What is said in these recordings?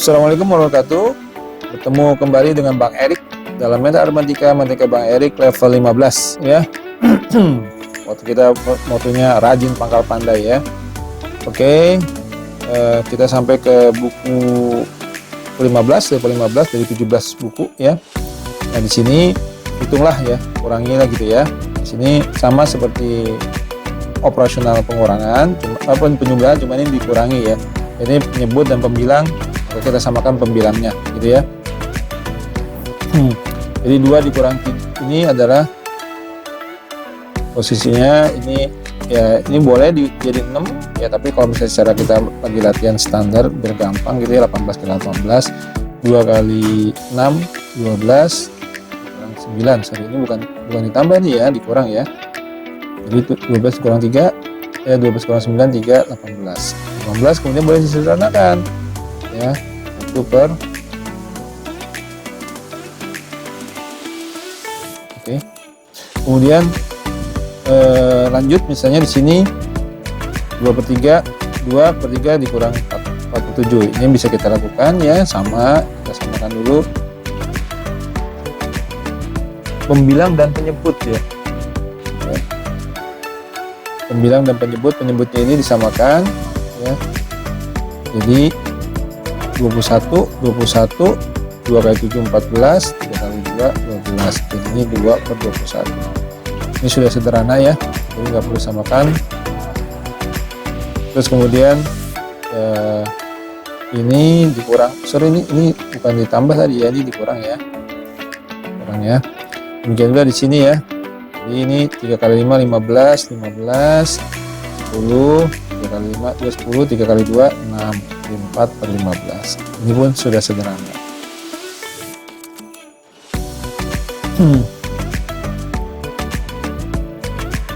Assalamualaikum warahmatullahi wabarakatuh. Bertemu kembali dengan Bang Erik dalam Matematika Bang Erik level 15 ya. Waktu kita motonya rajin pangkal pandai ya. Oke, kita sampai ke buku 15, level 15 dari 17 buku ya. Nah di sini hitunglah ya, kurangilah gitu ya. Di sini sama seperti operasional pengurangan, penjumlahan, cuma ini dikurangi ya. Ini penyebut dan pembilang, maka kita samakan pembilangnya gitu ya. Jadi 2 dikurang ini adalah posisinya ini ya, ini boleh jadi 6 ya, tapi kalau misalnya secara kita lagi latihan standar biar gampang gitu ya, 18 ke 18 2 kali 6 12 kurang 9, sorry ini bukan ditambah nih ya, dikurang ya. Jadi 12 kurang 3 ya, 12 kurang 9 3 18 kemudian boleh disederhanakan ya, 1 per oke. Kemudian lanjut misalnya di sini 2 per 3 dikurang 47, ini bisa kita lakukan ya, kita samakan dulu pembilang dan penyebut ya. Pembilang dan penyebutnya ini disamakan ya. Jadi 21 2 kali 7 14 3 kali 2 12, jadi ini 2 per 21. Ini sudah sederhana ya, jadi nggak perlu samakan. Terus kemudian ini dikurang, sorry ini bukan ditambah tadi ya, ini dikurang ya, kurang ya. Demikian juga di sini ya. Jadi ini 3 kali 5 15 10 3 kali 5 10 3 kali 2 6 4 per 15. Ini pun sudah sederhana.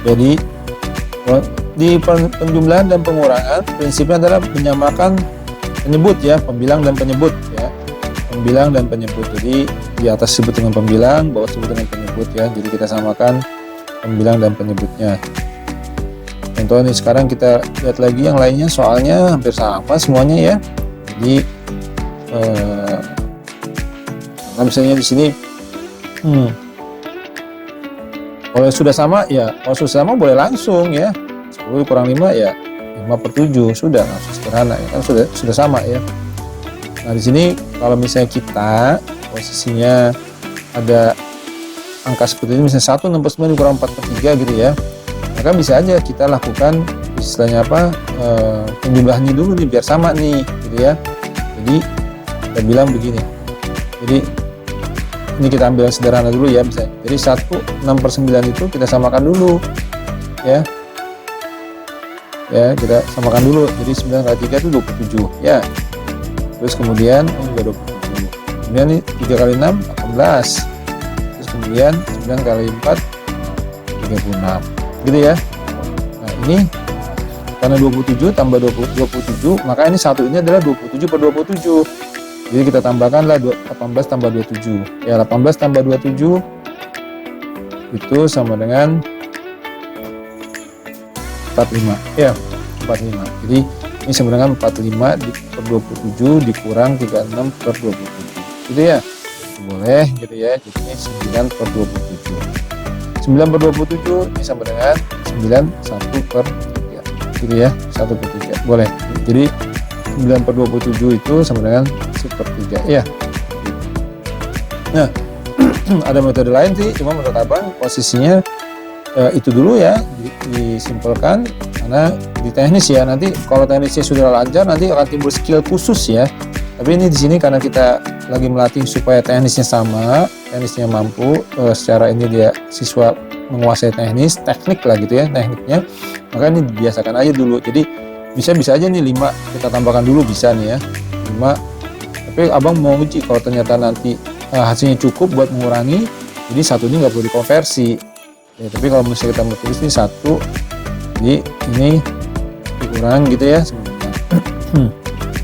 Jadi di penjumlahan dan pengurangan prinsipnya adalah menyamakan penyebut ya, pembilang dan penyebut ya, pembilang dan penyebut. Jadi di atas disebut dengan pembilang, bawah disebut dengan penyebut ya. Jadi kita samakan pembilang dan penyebutnya. Contoh nih, sekarang kita lihat lagi yang lainnya, soalnya hampir sama semuanya ya. Jadi misalnya di sini kalau sudah sama ya, kalau sudah sama boleh langsung ya, 10 kurang 5 ya 5 per 7, sudah langsung sederhana ya, kan sudah sama ya. Nah di sini kalau misalnya kita posisinya ada angka seperti ini, misalnya 169 kurang 4 per 3 gitu ya, maka bisa aja kita lakukan istilahnya apa, penjumlahannya dulu nih biar sama nih gitu ya. Jadi kita bilang begini, jadi ini kita ambil yang sederhana dulu ya, misalnya jadi 6 per 9 itu kita samakan dulu ya, kita samakan dulu. Jadi 9 kali 3 itu 27 ya. Terus kemudian ini juga 27, kemudian ini 3 kali 6 18, terus kemudian 9 kali 4 36 gitu ya. Nah ini karena 27 tambah 27, maka ini satu ini adalah 27 per 27. Jadi kita tambahkanlah 18 tambah 27 ya, 18 tambah 27 itu sama dengan 45 ya, 45. Jadi ini sama dengan 45 per 27 dikurang 36 per 27 gitu ya, boleh gitu ya. Jadi ini 9 per 27, 9 per 27 ini sama dengan 9 1 per 3 gitu ya, 1 per 3 boleh. Jadi 9 per 27 itu sama dengan 1 per 3 ya. Nah ada metode lain sih, cuma menurut abang posisinya itu dulu ya, disimpulkan karena di teknis ya, nanti kalau teknisnya sudah lancar nanti akan timbul skill khusus ya. Tapi ini di sini karena kita lagi melatih supaya teknisnya sama, teknisnya mampu, secara ini dia siswa menguasai teknik lah gitu ya, tekniknya, maka ini dibiasakan aja dulu. Jadi bisa aja nih 5 kita tambahkan dulu, bisa nih ya 5, tapi abang mau uji kalau ternyata nanti hasilnya cukup buat mengurangi, jadi satu ini nggak perlu dikonversi ya. Tapi kalau misalnya kita mau tulis nih 1, jadi ini dikurang gitu ya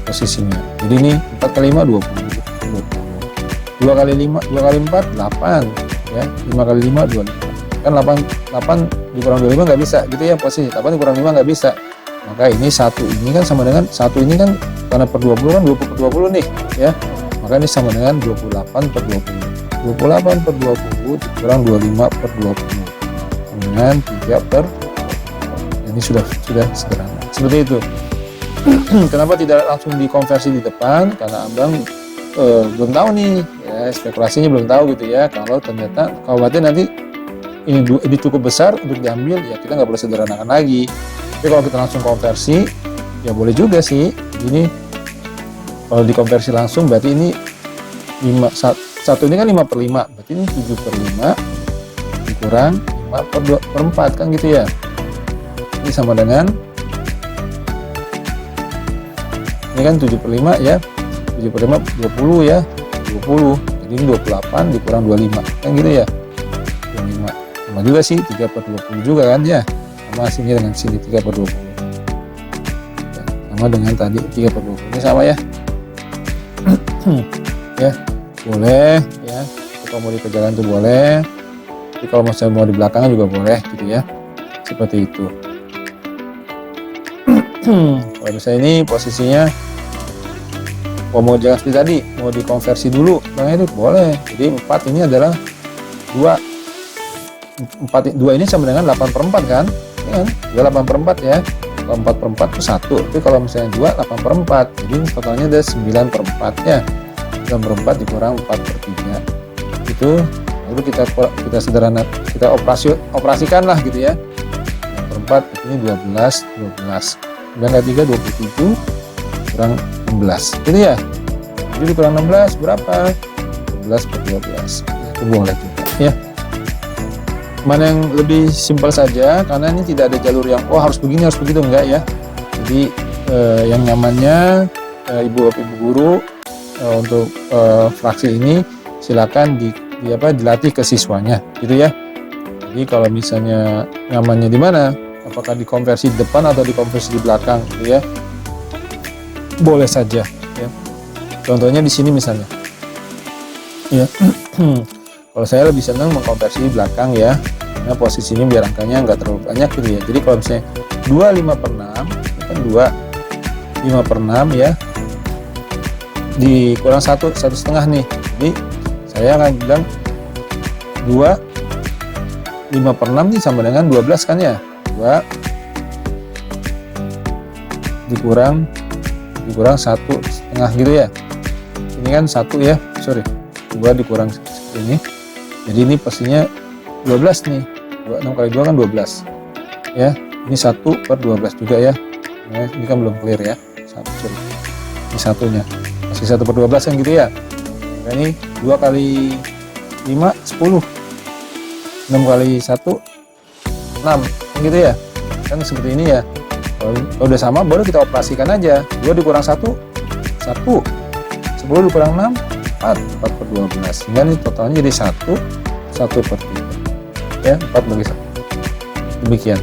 posisinya. Jadi ini 4 kali 5 20, 2 kali 5 2 kali 4 8 ya, 5 kali 5 25 kan 8 dikurang 25 nggak bisa gitu ya, posisi 8 dikurang 5 nggak bisa. maka ini satu ini kan sama dengan satu ini kan karena per 20 kan 20 per 20 nih ya, maka ini sama dengan 28 per 20. 28 per 20 dikurang 25 per 20 dengan 3 per, ini sudah sederhana seperti itu. Kenapa tidak langsung dikonversi di depan? Karena abang belum tahu nih ya, spekulasinya belum tahu gitu ya. Kalau ternyata khawatir nanti ini cukup besar untuk diambil, ya kita nggak boleh sederhanakan lagi. Tapi kalau kita langsung konversi ya boleh juga sih. Ini kalau dikonversi langsung berarti ini 1 ini kan 5 per 5, berarti ini 7 per 5 dikurang 5 per 2 per 4 kan gitu ya. Ini sama dengan, ini kan 7 per 5 ya, 7 per 5 20 ya, 20, jadi ini 28 dikurang 25 kan gitu ya, 25 sama juga sih 3 per 20 juga kan ya, sama sini dengan sini 3 per 20 ya, sama dengan tadi 3 per 20, ini sama ya. Ya boleh ya, kalau mau di perjalanan itu boleh, tapi kalau misalnya mau di belakangnya juga boleh gitu ya, seperti itu. Kalau misalnya ini posisinya mau jangan seperti tadi, mau dikonversi dulu Bang Edut boleh. Jadi 4 ini adalah 2 ini sama dengan 8 per 4 kan ya, 8 per 4 ya, kalau 4 per 4 itu 1, tapi kalau misalnya 2 8 per 4, jadi totalnya ada 9 per 4 ya, 9 per 4 dikurang 4 per 3 itu, lalu kita sederhana, kita operasikan lah gitu ya. 9 per 4 ini 12 9 kali 3 27 kurang 16 gitu ya, jadi kurang 16 berapa, 12 per 12 itu boleh juga ya. Mana yang lebih simpel saja, karena ini tidak ada jalur yang harus begini harus begitu, enggak ya. Jadi yang nyamannya ibu guru untuk fraksi ini silakan dilatih ke siswanya gitu ya. Jadi kalau misalnya nyamannya di mana, apakah dikonversi di depan atau dikonversi di belakang gitu ya, boleh saja ya. Contohnya di sini misalnya ya. Kalau saya lebih senang mengkonversi di belakang ya, karena posisinya biar angkanya nggak terlalu banyak gitu ya. Jadi kalau misalnya 25 per 6 ini kan 5 per 6 ya, dikurang 1 setengah nih, jadi saya akan bilang 5 per 6 ini sama dengan 12 kan ya, 2 dikurang 1 setengah gitu ya. Ini kan 1 ya, 2 dikurang ini, jadi ini pastinya 12 nih, 6 kali 2 kan 12 ya. Ini 1 per 12 juga ya. Nah, ini kan belum clear ya, ini satunya masih 1 per 12 kan gitu ya. Nah, ini 2 kali 5 10, 6 kali 1 6 kan gitu ya, kan seperti ini ya. Kalau udah sama baru kita operasikan aja. 2 dikurang 1 10 dikurang 6 4 per 12, sehingga ini totalnya jadi 1 per 3 ya, 4 bagi 1. Demikian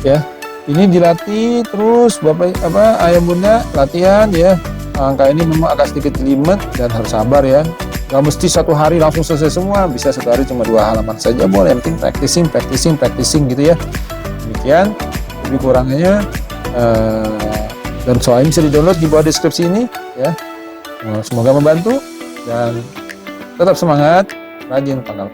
ya, ini dilatih terus Bapak ayah bunda, latihan ya. Angka ini memang agak sedikit jelimet dan harus sabar ya, nggak mesti 1 hari langsung selesai semua, bisa 1 hari cuma 2 halaman saja boleh, yang penting practicing gitu ya. Demikian lebih kurangannya, dan soal ini bisa di-download di bawah deskripsi ini ya. Semoga membantu dan tetap semangat, rajin pangkal.